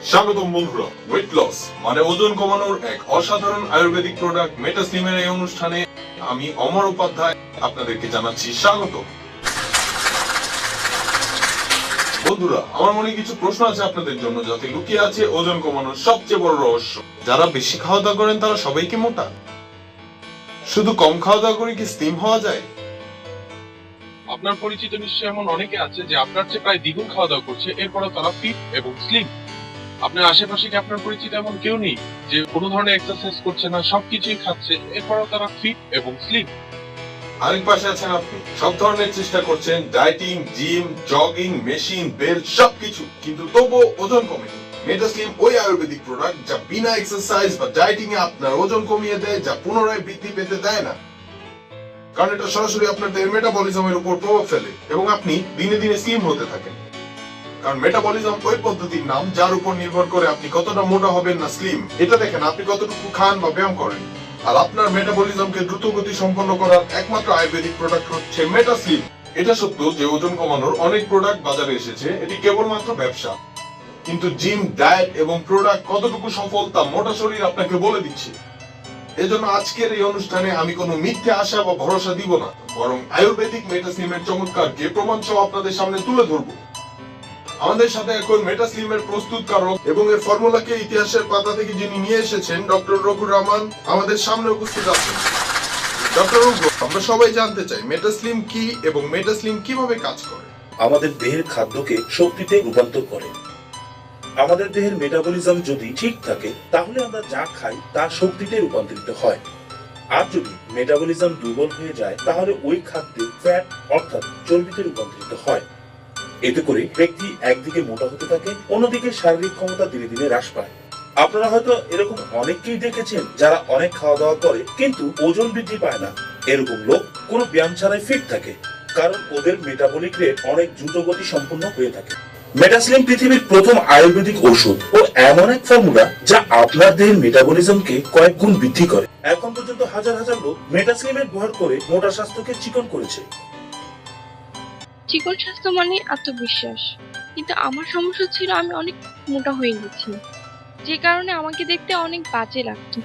স্বাগতম বন্ধুরা, weight loss মানে ওজন কমানোর এক অসাধারণ আয়ুর্বেদিক প্রোডাক্ট মেটাস্লিমের এই অনুষ্ঠানে আমি অমর উপাধ্যায় আপনাদেরকে জানাচ্ছি স্বাগত। বন্ধুরা, আমার মনে কিছু প্রশ্ন আছে আপনাদের জন্য, যাতে লুকিয়ে আছে ওজন কমানোর সবচেয়ে বড় রহস্য। যারা বেশি খাওয়া দাওয়া করেন তারা সবাই কি মোটা? শুধু কম খাওয়া দাওয়া করে কি স্লিম হওয়া যায়? আপনার পরিচিত নিশ্চয়ই এমন অনেকে আছে যে আপনার চেয়ে প্রায় দ্বিগুণ খাওয়া দাওয়া করছে, এরপরও তারা ফিট এবং স্লিম। আপনার আশেপাশে কি আপনার পরিচিত এমন কেউ নেই যে কোনো ধরনের এক্সারসাইজ করছে না, সবকিছুই খাচ্ছে, এরপরও তারা ফিট এবং স্লিম? আরেক পাশে আছেন আপনি, সব ধরনের চেষ্টা করছেন, dieting, gym, jogging, machine, belt সবকিছু, কিন্তু তবুও ওজন কমেনি। মেটাস্লিম ওই আয়ুর্বেদিক প্রোডাক্ট যা বিনা এক্সারসাইজ বা ডায়েটিং এ আপনার ওজন কমিয়ে দেয়, যা পুনরায় বৃদ্ধি পেতে দেয় না। কারণ এটা সরাসরি আপনার দেহের মেটাবলিজমের উপর প্রভাব ফেলে এবং আপনি দিনে দিনে স্লিম হতে থাকেন। কারণ মেটাবলিজম ওই পদ্ধতির নাম যার উপর নির্ভর করে আপনি কতটা মোটা হবেন না স্লিম। এটা দেখেন আপনি কতটুকু খান বা ব্যায়াম করেন। আর আপনার মেটাবলিজমকে দ্রুত গতি সম্পন্ন করার একমাত্র আয়ুর্বেদিক প্রোডাক্ট হচ্ছে মেটাস্লিম। এটা সত্য যে ওজন কমানোর অনেক প্রোডাক্ট বাজারে এসেছে, এটি কেবলমাত্র ব্যবসা। কিন্তু জিম, ডায়েট এবং প্রোডাক্ট কতটুকু সফল তা মোটা শরীর আপনাকে বলে দিচ্ছে। এজন্য আজকের এই অনুষ্ঠানে আমি কোনো মিথ্যে আশা বা ভরসা দিব না, বরং আয়ুর্বেদিক মেটাস্লিমের চমৎকারকে প্রমাণ সহ আপনাদের সামনে তুলে ধরবো। আমাদের সাথে এখন মেটাস্লিমের প্রস্তুতকারক এবং এর ফর্মুলাকে ইতিহাসের পাতা থেকে যিনি নিয়ে এসেছেন, ডক্টর রঘু রহমান আমাদের সামনে উপস্থিত আছেন। ডক্টর রঘু, আমরা সবাই জানতে চাই মেটাস্লিম কি এবং মেটাস্লিম কিভাবে কাজ করে। আমাদের দেহের খাদ্যকে শক্তিতে রূপান্তর করে। আমাদের দেহের মেটাবলিজম যদি ঠিক থাকে তাহলে আমরা যা খাই তা শক্তিতে রূপান্তরিত হয়। আর যদি মেটাবলিজম দুর্বল হয়ে যায় তাহলে ওই খাদ্যে ফ্যাট অর্থাৎ চর্বিতে রূপান্তরিত হয়। এতে করে ব্যক্তি একদিকে মোটা হতে থাকে, অন্যদিকে শারীরিক ক্ষমতা ধীরে ধীরে হ্রাস পায়। আপনারা হয়তো এরকম অনেককেই দেখেছেন যারা অনেক খাওয়া দাওয়া করে কিন্তু ওজন বৃদ্ধি পায় না। এরকম লোক কোনো ব্যায়াম ছাড়াই ফিট থাকে, কারণ ওদের মেটাবলিক রেট অনেক দ্রুত গতি সম্পন্ন হয়ে থাকে। মেটাস্লিম পৃথিবীর প্রথম আয়ুর্বেদিক ওষুধ ও এমন এক ফর্মুলা যা আপনার দেহের মেটাবলিজমকে কয়েক গুণ বৃদ্ধি করে। এখন পর্যন্ত হাজার হাজার লোক মেটাস্লিমের ব্যবহার করে মোটা স্বাস্থ্যকে চিকন করেছে। চিকন স্বাস্থ্য মানে আত্মবিশ্বাস, কিন্তু আমার সমস্যা ছিল আমি অনেক মোটা হয়ে গেছি, যে কারণে আমাকে দেখতে অনেক বাজে লাগতো।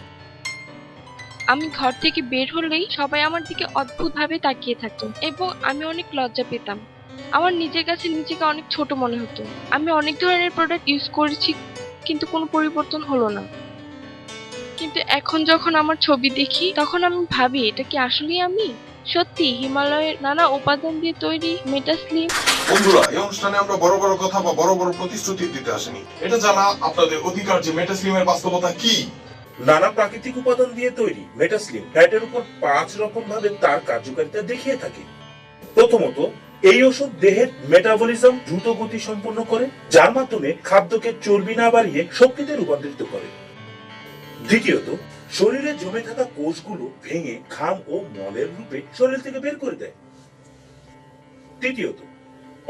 আমি ঘর থেকে বের হলেই সবাই আমার দিকে অদ্ভুত ভাবে তাকিয়ে থাকতো এবং আমি অনেক লজ্জা পেতাম। আমার নিজের কাছে নিজেকে অনেক ছোট মনে হতো। আমি অনেক ধরনের প্রোডাক্ট ইউজ করেছি, কিন্তু কোনো পরিবর্তন হলো না। কিন্তু এখন যখন আমার ছবি দেখি তখন আমি ভাবি, এটা কি আসলেই আমি? সত্যি হিমালয়ের নানা উপাদান দিয়ে তৈরি মেটাস্লিম। বন্ধুরা, এই অনুষ্ঠানে আমরা বড় বড় কথা বা বড় বড় প্রতিশ্রুতি দিতে আসেনি। এটা জানা আপনাদের অধিকার যে মেটাস্লিমের বাস্তবতা কি। নানা প্রাকৃতিক উপাদান দিয়ে তৈরি মেটাস্লিম ফ্যাটের উপর 5 রকম ভাবে তার কার্যকারিতা দেখিয়ে থাকে। প্রথমত, এই ওষুধ দেহের মেটাবলিজম দ্রুত গতি সম্পন্ন করে, যার মাধ্যমে খাদ্যকে চর্বি না বাড়িয়ে শক্তিতে রূপান্তরিত করে। দ্বিতীয়ত, শরীরে জমে থাকা কোষগুলো ভেঙে ঘাম ও মলের রূপে শরীর থেকে বের করে দেয়। তৃতীয়ত,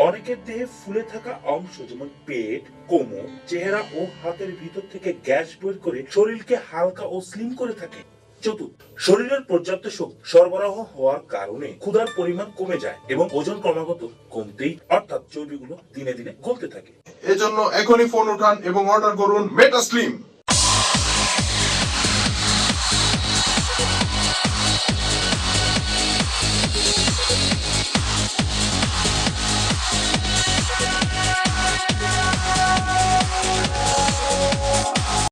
অনেকের দেহে ফুলে থাকা অংশ যেমন পেট, কোমর, চেহারা ও হাতের ভিতর থেকে গ্যাস বের করে শরীরকে হালকা ও স্লিম করে থাকে। চতুর্থ, শরীরের পর্যাপ্ত শক্তি সরবরাহ হওয়ার কারণে ক্ষুধার পরিমাণ কমে যায় এবং ওজন ক্রমাগত কমতেই অর্থাৎ চর্বিগুলো দিনে দিনে গলতে থাকে। এজন্য এখনই ফোন উঠান এবং অর্ডার করুন মেটাস্লিম।